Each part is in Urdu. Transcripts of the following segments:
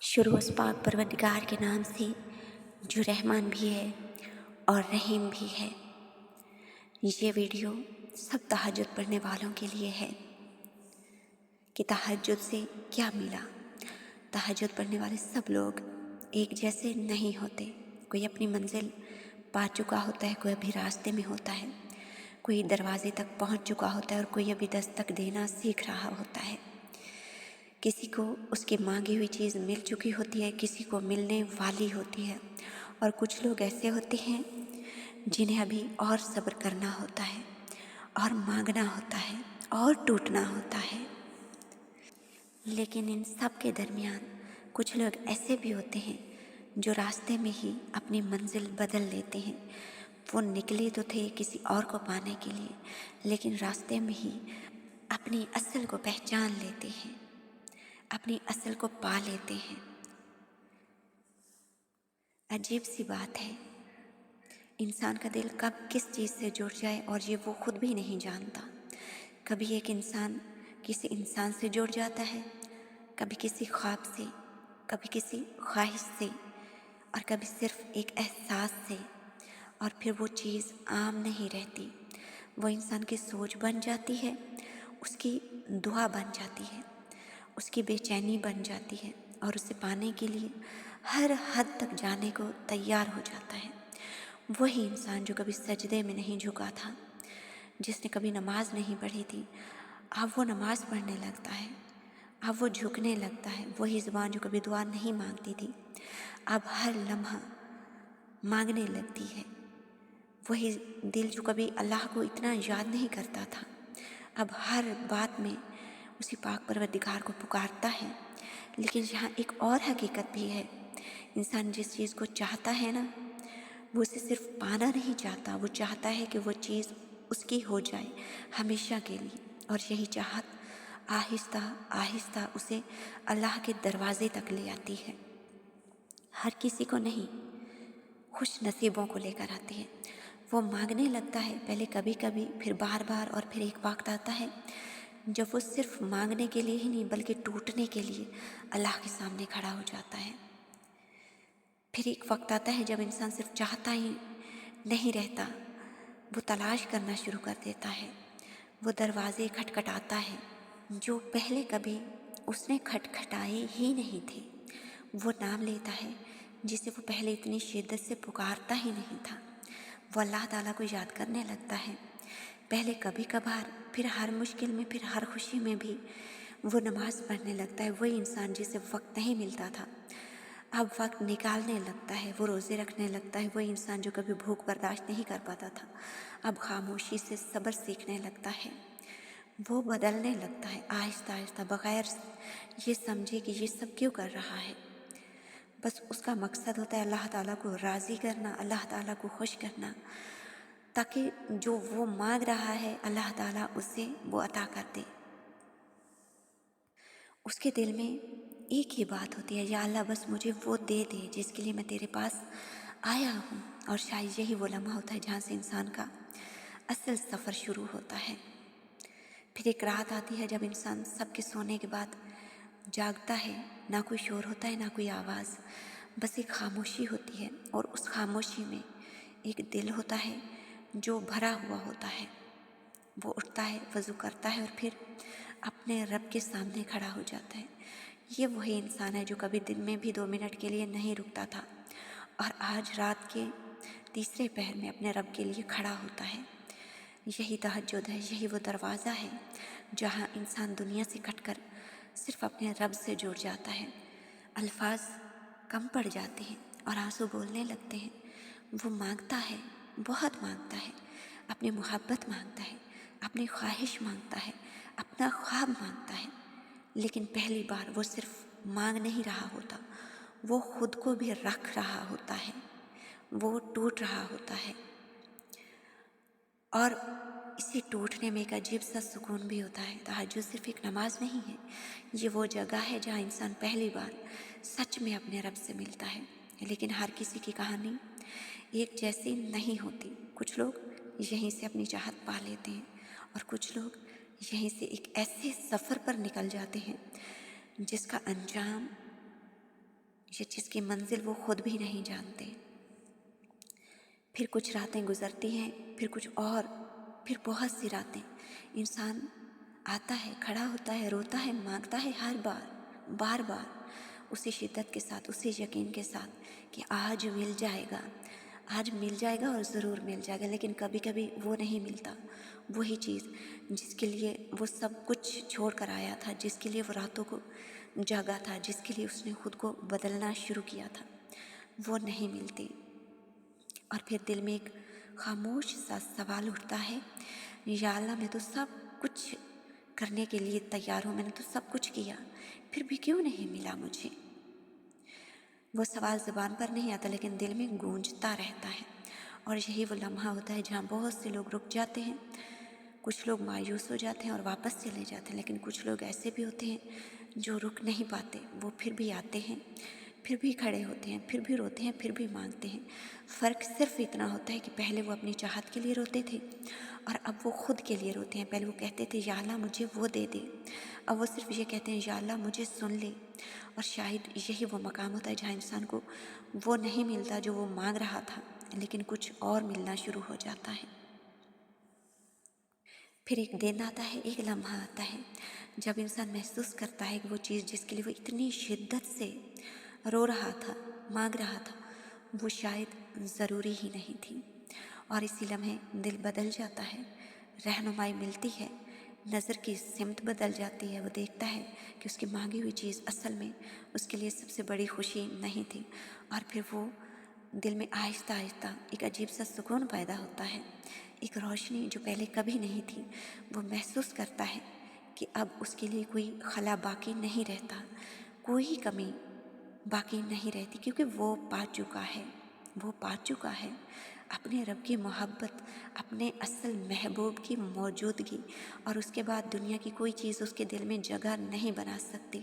شروع اس پاک پروردگار کے نام سے جو رحمان بھی ہے اور رحیم بھی ہے۔ یہ ویڈیو سب تہجد پڑھنے والوں کے لیے ہے کہ تہجد سے کیا ملا۔ تہجد پڑھنے والے سب لوگ ایک جیسے نہیں ہوتے، کوئی اپنی منزل پا چکا ہوتا ہے، کوئی ابھی راستے میں ہوتا ہے، کوئی دروازے تک پہنچ چکا ہوتا ہے اور کوئی ابھی دستک دینا سیکھ رہا ہوتا ہے۔ کسی کو اس کی مانگی ہوئی چیز مل چکی ہوتی ہے، کسی کو ملنے والی ہوتی ہے، اور کچھ لوگ ایسے ہوتے ہیں جنہیں ابھی اور صبر کرنا ہوتا ہے اور مانگنا ہوتا ہے اور ٹوٹنا ہوتا ہے۔ لیکن ان سب کے درمیان کچھ لوگ ایسے بھی ہوتے ہیں جو راستے میں ہی اپنی منزل بدل لیتے ہیں۔ وہ نکلے تو تھے کسی اور کو پانے کے لیے، لیکن راستے میں ہی اپنی اصل کو پہچان لیتے ہیں، اپنی اصل کو پا لیتے ہیں۔ عجیب سی بات ہے، انسان کا دل کب کس چیز سے جڑ جائے اور یہ وہ خود بھی نہیں جانتا۔ کبھی ایک انسان کسی انسان سے جڑ جاتا ہے، کبھی کسی خواب سے، کبھی کسی خواہش سے، اور کبھی صرف ایک احساس سے، اور پھر وہ چیز عام نہیں رہتی، وہ انسان کی سوچ بن جاتی ہے، اس کی دعا بن جاتی ہے، اس کی بے چینی بن جاتی ہے، اور اسے پانے کے لیے ہر حد تک جانے کو تیار ہو جاتا ہے۔ وہی انسان جو کبھی سجدے میں نہیں جھکا تھا، جس نے کبھی نماز نہیں پڑھی تھی، اب وہ نماز پڑھنے لگتا ہے، اب وہ جھکنے لگتا ہے۔ وہی زبان جو کبھی دعا نہیں مانگتی تھی، اب ہر لمحہ مانگنے لگتی ہے۔ وہی دل جو کبھی اللہ کو اتنا یاد نہیں کرتا تھا، اب ہر بات میں اسی پاک پروردگار کو پکارتا ہے۔ لیکن یہاں ایک اور حقیقت بھی ہے، انسان جس چیز کو چاہتا ہے نا، وہ اسے صرف پانا نہیں چاہتا، وہ چاہتا ہے کہ وہ چیز اس کی ہو جائے ہمیشہ کے لیے، اور یہی چاہت آہستہ آہستہ اسے اللہ کے دروازے تک لے آتی ہے۔ ہر کسی کو نہیں، خوش نصیبوں کو لے کر آتی ہے۔ وہ مانگنے لگتا ہے، پہلے کبھی کبھی، پھر بار بار، اور پھر ایک وقت آتا ہے جب وہ صرف مانگنے کے لیے ہی نہیں بلکہ ٹوٹنے کے لیے اللہ کے سامنے کھڑا ہو جاتا ہے۔ پھر ایک وقت آتا ہے جب انسان صرف چاہتا ہی نہیں رہتا، وہ تلاش کرنا شروع کر دیتا ہے، وہ دروازے کھٹکھٹاتا ہے جو پہلے کبھی اس نے کھٹکھٹائے ہی نہیں تھے، وہ نام لیتا ہے جسے وہ پہلے اتنی شدت سے پکارتا ہی نہیں تھا، وہ اللہ تعالیٰ کو یاد کرنے لگتا ہے، پہلے کبھی کبھار، پھر ہر مشکل میں، پھر ہر خوشی میں بھی وہ نماز پڑھنے لگتا ہے۔ وہی انسان جسے وقت نہیں ملتا تھا، اب وقت نکالنے لگتا ہے، وہ روزے رکھنے لگتا ہے۔ وہی انسان جو کبھی بھوک برداشت نہیں کر پاتا تھا، اب خاموشی سے صبر سیکھنے لگتا ہے، وہ بدلنے لگتا ہے آہستہ آہستہ، بغیر یہ سمجھے کہ یہ سب کیوں کر رہا ہے۔ بس اس کا مقصد ہوتا ہے اللہ تعالیٰ کو راضی کرنا، اللہ تعالیٰ کو خوش کرنا، تاکہ جو وہ مانگ رہا ہے اللہ تعالیٰ اسے وہ عطا کر دے۔ اس کے دل میں ایک ہی بات ہوتی ہے، یا اللہ بس مجھے وہ دے دے جس کے لیے میں تیرے پاس آیا ہوں۔ اور شاید یہی وہ لمحہ ہوتا ہے جہاں سے انسان کا اصل سفر شروع ہوتا ہے۔ پھر ایک رات آتی ہے جب انسان سب کے سونے کے بعد جاگتا ہے، نہ کوئی شور ہوتا ہے، نہ کوئی آواز، بس ایک خاموشی ہوتی ہے، اور اس خاموشی میں ایک دل ہوتا ہے جو بھرا ہوا ہوتا ہے۔ وہ اٹھتا ہے، وضو کرتا ہے، اور پھر اپنے رب کے سامنے کھڑا ہو جاتا ہے۔ یہ وہی انسان ہے جو کبھی دن میں بھی 2 منٹ کے لیے نہیں رکتا تھا، اور آج رات کے تیسرے پہر میں اپنے رب کے لیے کھڑا ہوتا ہے۔ یہی تہجد ہے، یہی وہ دروازہ ہے جہاں انسان دنیا سے کٹ کر صرف اپنے رب سے جڑ جاتا ہے۔ الفاظ کم پڑ جاتے ہیں اور آنسو بولنے لگتے ہیں۔ وہ مانگتا ہے، بہت مانگتا ہے، اپنی محبت مانگتا ہے، اپنی خواہش مانگتا ہے، اپنا خواب مانگتا ہے، لیکن پہلی بار وہ صرف مانگ نہیں رہا ہوتا، وہ خود کو بھی رکھ رہا ہوتا ہے، وہ ٹوٹ رہا ہوتا ہے، اور اسی ٹوٹنے میں ایک عجیب سا سکون بھی ہوتا ہے۔ تہجد صرف ایک نماز نہیں ہے، یہ وہ جگہ ہے جہاں انسان پہلی بار سچ میں اپنے رب سے ملتا ہے۔ لیکن ہر کسی کی کہانی ایک جیسی نہیں ہوتی، کچھ لوگ یہیں سے اپنی چاہت پا لیتے ہیں، اور کچھ لوگ یہیں سے ایک ایسے سفر پر نکل جاتے ہیں جس کا انجام یہ چیز کی منزل وہ خود بھی نہیں جانتے۔ پھر کچھ راتیں گزرتی ہیں، پھر کچھ اور، پھر بہت سی راتیں انسان آتا ہے، کھڑا ہوتا ہے، روتا ہے، مانگتا ہے ہر بار بار اسی شدت کے ساتھ، اسی یقین کے ساتھ کہ آج مل جائے گا، آج مل جائے گا اور ضرور مل جائے گا، لیکن کبھی کبھی وہ نہیں ملتا۔ وہی چیز جس کے لیے وہ سب کچھ چھوڑ کر آیا تھا، جس کے لیے وہ راتوں کو جاگا تھا، جس کے لیے اس نے خود کو بدلنا شروع کیا تھا، وہ نہیں ملتی۔ اور پھر دل میں ایک خاموش سا سوال اٹھتا ہے، یا اللہ میں تو سب کچھ کرنے کے لیے تیار ہوں، میں نے تو سب کچھ کیا، پھر بھی کیوں نہیں ملا مجھے؟ وہ سوال زبان پر نہیں آتا لیکن دل میں گونجتا رہتا ہے۔ اور یہی وہ لمحہ ہوتا ہے جہاں بہت سے لوگ رک جاتے ہیں، کچھ لوگ مایوس ہو جاتے ہیں اور واپس چلے جاتے ہیں، لیکن کچھ لوگ ایسے بھی ہوتے ہیں جو رک نہیں پاتے، وہ پھر بھی آتے ہیں، پھر بھی کھڑے ہوتے ہیں، پھر بھی روتے ہیں، پھر بھی مانگتے ہیں۔ فرق صرف اتنا ہوتا ہے کہ پہلے وہ اپنی چاہت کے لیے روتے تھے اور اب وہ خود کے لیے روتے ہیں۔ پہلے وہ کہتے تھے یا اللہ مجھے وہ دے دے، اب وہ صرف یہ کہتے ہیں یا اللہ مجھے سن لے۔ اور شاید یہی وہ مقام ہوتا ہے جہاں انسان کو وہ نہیں ملتا جو وہ مانگ رہا تھا، لیکن کچھ اور ملنا شروع ہو جاتا ہے۔ پھر ایک دن آتا ہے، ایک لمحہ آتا ہے جب انسان محسوس کرتا ہے کہ وہ چیز جس کے لیے وہ اتنی شدت سے رو رہا تھا، مانگ رہا تھا، وہ شاید ضروری ہی نہیں تھی۔ اور اسی لمحے دل بدل جاتا ہے، رہنمائی ملتی ہے، نظر کی سمت بدل جاتی ہے، وہ دیکھتا ہے کہ اس کی مانگی ہوئی چیز اصل میں اس کے لیے سب سے بڑی خوشی نہیں تھی۔ اور پھر وہ دل میں آہستہ آہستہ ایک عجیب سا سکون پیدا ہوتا ہے، ایک روشنی جو پہلے کبھی نہیں تھی۔ وہ محسوس کرتا ہے کہ اب اس کے لیے کوئی خلا باقی نہیں رہتا، کوئی کمی باقی نہیں رہتی، کیونکہ وہ پا چکا ہے، وہ پا چکا ہے اپنے رب کی محبت، اپنے اصل محبوب کی موجودگی، اور اس کے بعد دنیا کی کوئی چیز اس کے دل میں جگہ نہیں بنا سکتی۔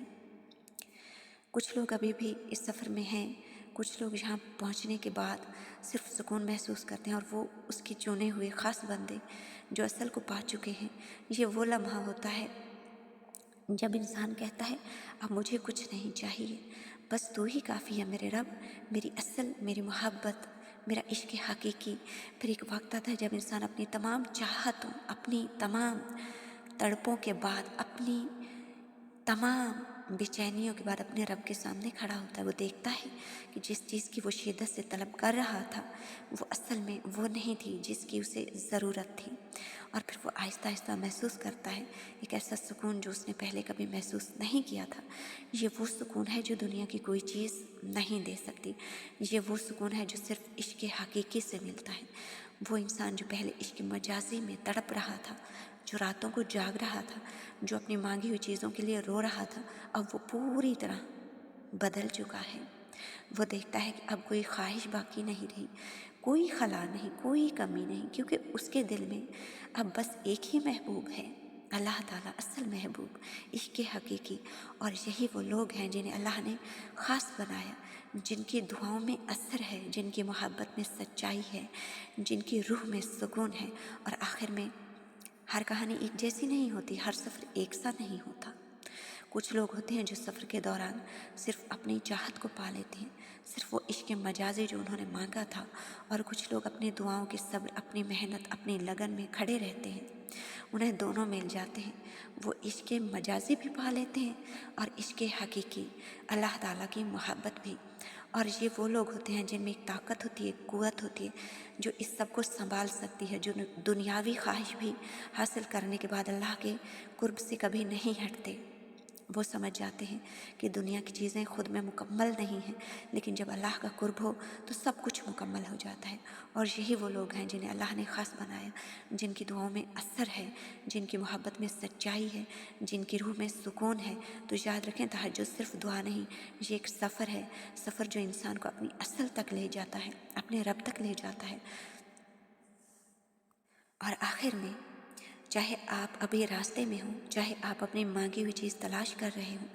کچھ لوگ ابھی بھی اس سفر میں ہیں، کچھ لوگ یہاں پہنچنے کے بعد صرف سکون محسوس کرتے ہیں، اور وہ اس کے چنے ہوئے خاص بندے جو اصل کو پا چکے ہیں۔ یہ وہ لمحہ ہوتا ہے جب انسان کہتا ہے اب مجھے کچھ نہیں چاہیے، بس تو ہی کافی ہے میرے رب، میری اصل، میری محبت، میرا عشق حقیقی۔ پھر ایک وقت آتا ہے جب انسان اپنی تمام چاہتوں، اپنی تمام تڑپوں کے بعد، اپنی تمام بے چینیوں کے بعد اپنے رب کے سامنے کھڑا ہوتا ہے۔ وہ دیکھتا ہے کہ جس چیز کی وہ شدت سے طلب کر رہا تھا، وہ اصل میں وہ نہیں تھی جس کی اسے ضرورت تھی۔ اور پھر وہ آہستہ آہستہ محسوس کرتا ہے ایک ایسا سکون جو اس نے پہلے کبھی محسوس نہیں کیا تھا۔ یہ وہ سکون ہے جو دنیا کی کوئی چیز نہیں دے سکتی، یہ وہ سکون ہے جو صرف عشق حقیقی سے ملتا ہے۔ وہ انسان جو پہلے عشق مجازی میں تڑپ رہا تھا، جو راتوں کو جاگ رہا تھا، جو اپنی مانگی ہوئی چیزوں کے لیے رو رہا تھا، اب وہ پوری طرح بدل چکا ہے۔ وہ دیکھتا ہے کہ اب کوئی خواہش باقی نہیں رہی، کوئی خلا نہیں، کوئی کمی نہیں، کیونکہ اس کے دل میں اب بس ایک ہی محبوب ہے، اللہ تعالیٰ، اصل محبوب، عشق حقیقی۔ اور یہی وہ لوگ ہیں جنہیں اللہ نے خاص بنایا، جن کی دعاؤں میں اثر ہے، جن کی محبت میں سچائی ہے، جن کی روح میں سکون ہے۔ اور آخر میں ہر کہانی ایک جیسی نہیں ہوتی، ہر سفر ایک سا نہیں ہوتا۔ کچھ لوگ ہوتے ہیں جو سفر کے دوران صرف اپنی چاہت کو پا لیتے ہیں، صرف وہ عشق مجازی جو انہوں نے مانگا تھا، اور کچھ لوگ اپنی دعاؤں کے صبر، اپنی محنت، اپنی لگن میں کھڑے رہتے ہیں، انہیں دونوں مل جاتے ہیں۔ وہ عشق مجازی بھی پا لیتے ہیں اور عشق حقیقی، اللہ تعالیٰ کی محبت بھی۔ اور یہ وہ لوگ ہوتے ہیں جن میں ایک طاقت ہوتی ہے، ایک قوت ہوتی ہے، جو اس سب کو سنبھال سکتی ہے، جو دنیاوی خواہش بھی حاصل کرنے کے بعد اللہ کے قرب سے کبھی نہیں ہٹتے۔ وہ سمجھ جاتے ہیں کہ دنیا کی چیزیں خود میں مکمل نہیں ہیں، لیکن جب اللہ کا قرب ہو تو سب کچھ مکمل ہو جاتا ہے۔ اور یہی وہ لوگ ہیں جنہیں اللہ نے خاص بنایا، جن کی دعاؤں میں اثر ہے، جن کی محبت میں سچائی ہے، جن کی روح میں سکون ہے۔ تو یاد رکھیں، تہجد صرف دعا نہیں، یہ ایک سفر ہے، سفر جو انسان کو اپنی اصل تک لے جاتا ہے، اپنے رب تک لے جاتا ہے۔ اور آخر میں، چاہے آپ ابھی راستے میں ہوں، چاہے آپ اپنی مانگی ہوئی چیز تلاش کر رہے ہوں،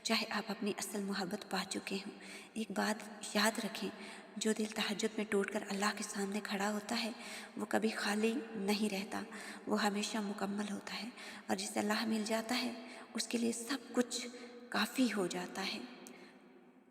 چاہے آپ اپنی اصل محبت پا چکے ہوں، ایک بات یاد رکھیں، جو دل تہجد میں ٹوٹ کر اللہ کے سامنے کھڑا ہوتا ہے، وہ کبھی خالی نہیں رہتا، وہ ہمیشہ مکمل ہوتا ہے۔ اور جسے اللہ مل جاتا ہے، اس کے لیے سب کچھ کافی ہو جاتا ہے،